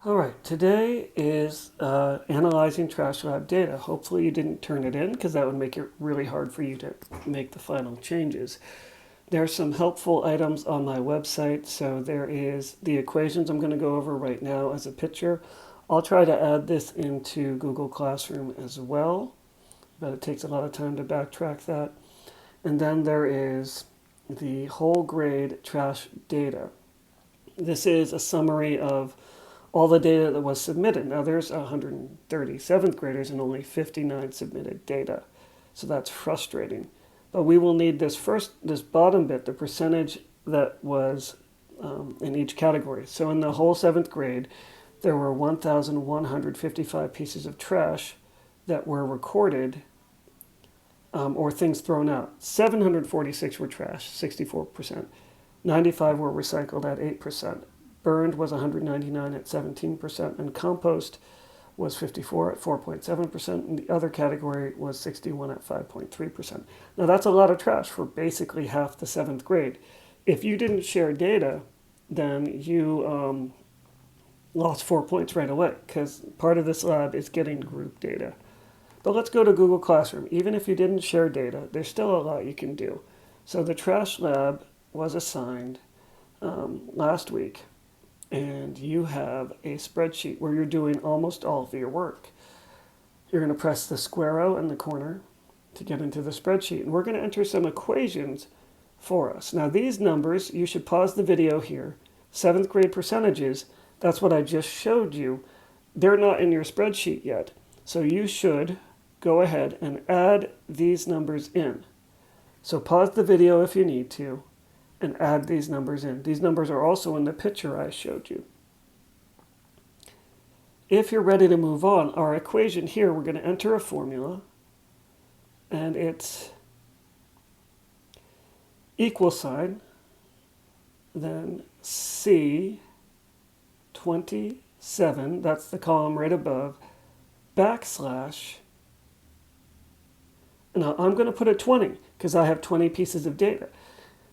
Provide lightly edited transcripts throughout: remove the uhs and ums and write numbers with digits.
All right, today is analyzing Trash Lab data. Hopefully you didn't turn it in because that would make it really hard for you to make the final changes. There are some helpful items on my website. So there is the equations I'm going to go over right now as a picture. I'll try to add this into Google Classroom as well, but it takes a lot of time to backtrack that. And then there is the whole grade trash data. This is a summary of all the data that was submitted. Now there's 130 seventh graders and only 59 submitted data. So that's frustrating. But we will need this bottom bit, the percentage that was in each category. So in the whole seventh grade, there were 1,155 pieces of trash that were recorded or things thrown out. 746 were trash, 64%. 95 were recycled at 8%. Burned was 199 at 17%, and compost was 54 at 4.7%, and the other category was 61 at 5.3%. Now that's a lot of trash for basically half the seventh grade. If you didn't share data, then you lost 4 points right away because part of this lab is getting group data. But let's go to Google Classroom. Even if you didn't share data, there's still a lot you can do. So the trash lab was assigned last week, and you have a spreadsheet where you're doing almost all of your work. You're going to press the squareo in the corner to get into the spreadsheet, and we're going to enter some equations for us. Now these numbers, you should pause the video here. Seventh grade percentages, that's what I just showed you. They're not in your spreadsheet yet. So you should go ahead and add these numbers in. So pause the video if you need to and add these numbers in. These numbers are also in the picture I showed you. If you're ready to move on, our equation here, we're going to enter a formula, and it's equal sign, then C27, that's the column right above, backslash. Now I'm going to put a 20 because I have 20 pieces of data.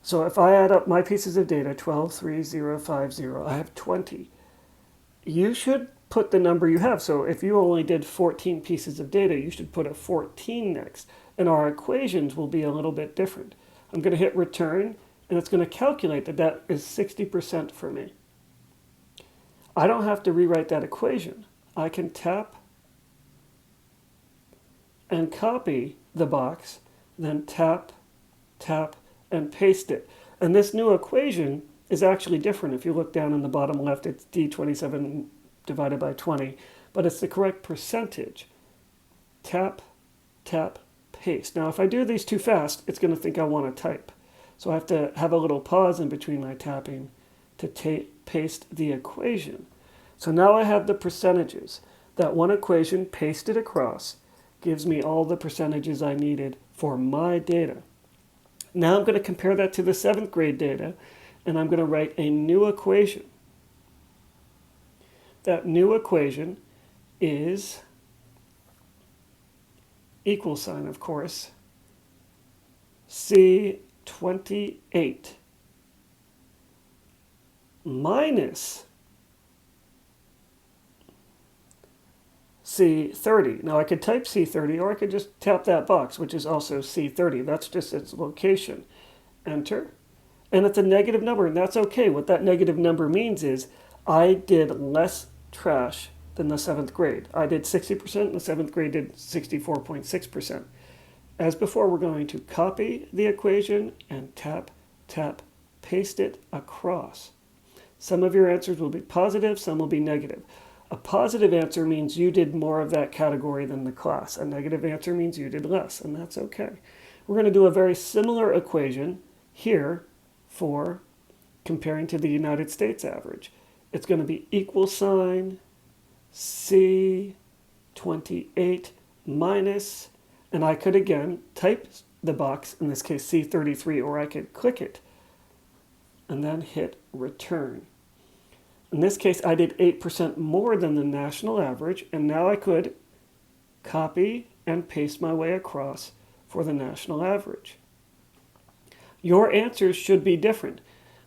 So if I add up my pieces of data, 12, 3, 0, 5, 0, I have 20. You should put the number you have. So if you only did 14 pieces of data, you should put a 14 next. And our equations will be a little bit different. I'm going to hit return, and it's going to calculate that that is 60% for me. I don't have to rewrite that equation. I can tap and copy the box, then tap, tap, and paste it. And this new equation is actually different. If you look down in the bottom left, it's D27 divided by 20, but it's the correct percentage. Tap, tap, paste. Now if I do these too fast, it's going to think I want to type. So I have to have a little pause in between my tapping to paste the equation. So now I have the percentages. That one equation pasted across gives me all the percentages I needed for my data. Now I'm going to compare that to the seventh grade data, and I'm going to write a new equation. That new equation is equal sign, of course, C28 minus C30. Now I could type C30, or I could just tap that box, which is also C30. That's just its location. Enter. And it's a negative number, and that's okay. What that negative number means is I did less trash than the seventh grade. I did 60%, and the seventh grade did 64.6%. As before, we're going to copy the equation and tap, tap, paste it across. Some of your answers will be positive, some will be negative. A positive answer means you did more of that category than the class. A negative answer means you did less, and that's okay. We're going to do a very similar equation here for comparing to the United States average. It's going to be equal sign C28 minus, and I could again type the box, in this case C33, or I could click it and then hit return. In this case, I did 8% more than the national average, and now I could copy and paste my way across for the national average. Your answers should be different.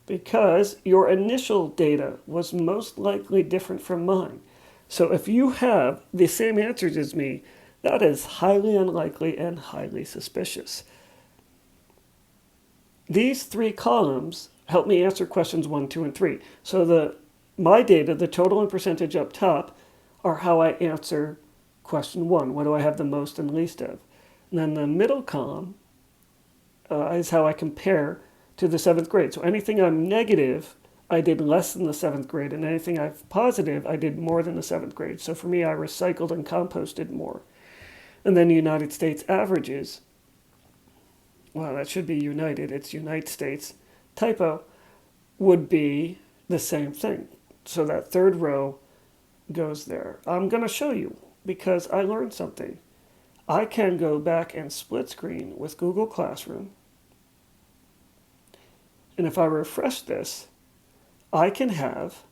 because your initial data was most likely different from mine. So if you have the same answers as me, that is highly unlikely and highly suspicious. These three columns help me answer questions 1, 2, and 3. So my data, the total and percentage up top, are how I answer question 1. What do I have the most and least of? And then the middle column is how I compare to the 7th grade. So anything I'm negative, I did less than the 7th grade, and anything I'm positive, I did more than the 7th grade. So for me, I recycled and composted more. And then United States averages. Well, that should be United. It's United States. Typo would be the same thing. So that third row goes there. I'm going to show you because I learned something. I can go back and split screen with Google Classroom. And if I refresh this, I can have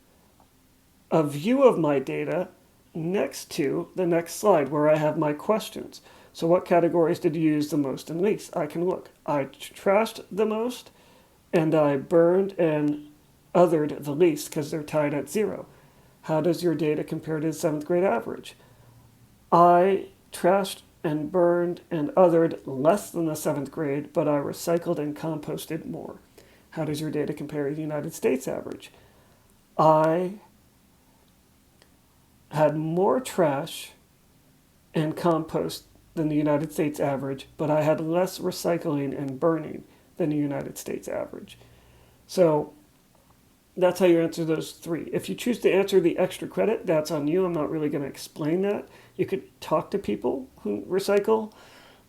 a view of my data next to the next slide where I have my questions. So what categories did you use the most and least? I can look. I trashed the most, and I burned and othered the least because they're tied at 0. How does your data compare to the 7th grade average? I trashed and burned and othered less than the 7th grade, but I recycled and composted more. How does your data compare to the United States average? I had more trash and compost than the United States average, but I had less recycling and burning than the United States average. So that's how you answer those 3. If you choose to answer the extra credit, that's on you. I'm not really going to explain that. You could talk to people who recycle,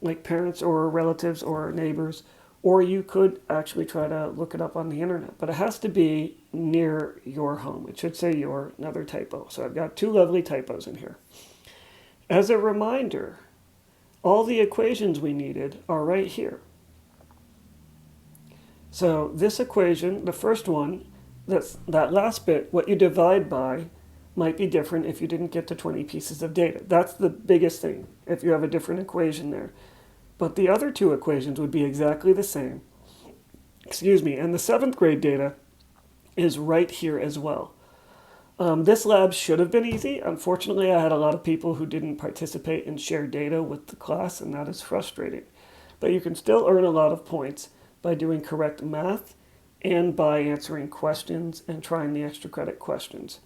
like parents or relatives or neighbors, or you could actually try to look it up on the internet. But it has to be near your home. It should say your, another typo. So I've got 2 lovely typos in here. As a reminder, all the equations we needed are right here. So this equation, the first one, that last bit, what you divide by, might be different if you didn't get to 20 pieces of data. That's the biggest thing, if you have a different equation there. But the other 2 equations would be exactly the same. Excuse me, and the 7th grade data is right here as well. This lab should have been easy. Unfortunately, I had a lot of people who didn't participate and share data with the class, and that is frustrating. But you can still earn a lot of points by doing correct math and by answering questions and trying the extra credit questions.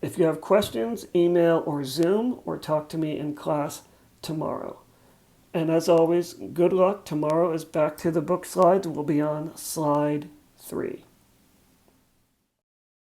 If you have questions, email or Zoom or talk to me in class tomorrow. And as always, good luck. Tomorrow is back to the book slides. We'll be on slide 3.